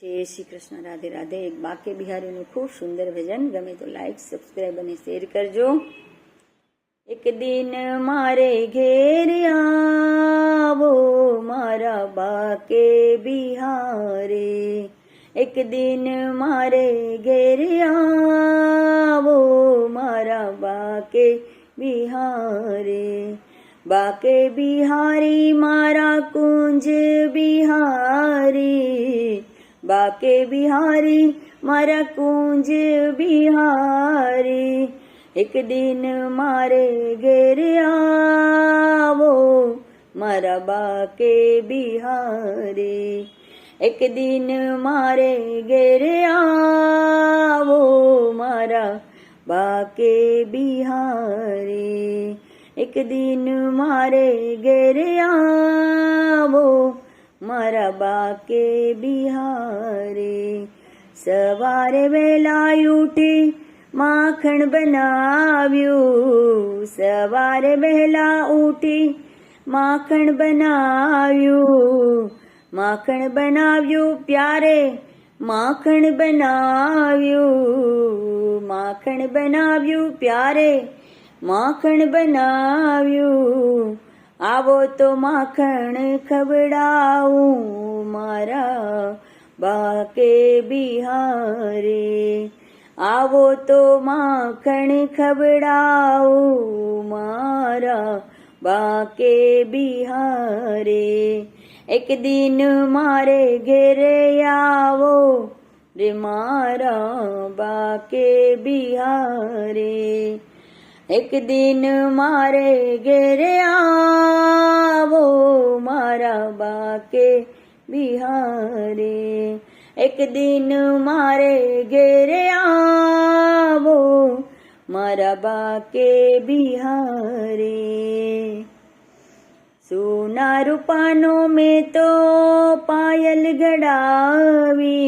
जय श्री कृष्ण, राधे राधे। एक बाके बिहारी खूब सुंदर भजन गमे तो लाइक सब्सक्राइब और शेर करजो। एक दिन मारे घेर आवो मारा बाके बिहारी, एक दिन मारे घेर आवो मारा बाके बिहारी। बाके बिहारी मारा कुंज बिहारी, बाके बिहारी मारा कुंज बिहारी। एक दिन मारे घेर आवो मारा बाके बिहारी, एक दिन मारे घेर आवो मारा बाके बिहारी, एक दिन मारे घेर आवो मारा बाके बिहारी। सवारे वेला उठी माखण बनाव्यू, सवारे वेला उठी माखण बनाव्यू, माखण बनाव्यू प्यारे माखण बनाव्यू, माखण बनाव्यू प्यारे माखण बनाव्यू। आवो तो माखण खवड़ाऊं मारा बाके बिहारी, आवो तो माखण खवड़ाऊं मारा बाके बिहारी। एक दिन मारे घेरे आवो रे मारा बाके बिहारी, एक दिन मारे घेरे आवो मारा बाके बिहारी, एक दिन मारे घेरे आवो मारा बाके बिहारी। सोना रूपानो में तो पायल गड़ावी,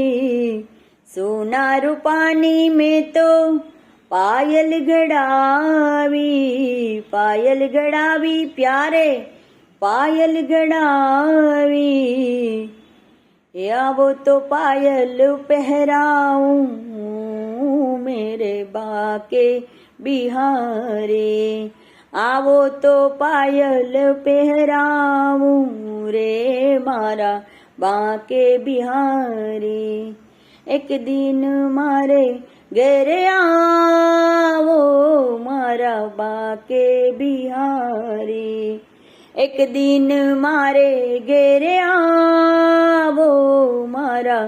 सोना रूपानी में तो पायल गड़ावी, पायल गड़ावी प्यारे पायल गड़ावी। आवो तो पायल पहराऊं मेरे बाके बिहारी, आवो तो पायल पहराऊं रे मारा बाके बिहारी। एक दिन मारे घेरे आवो मारा बाके बिहारी, एक दिन मारे घेरे आवो मारा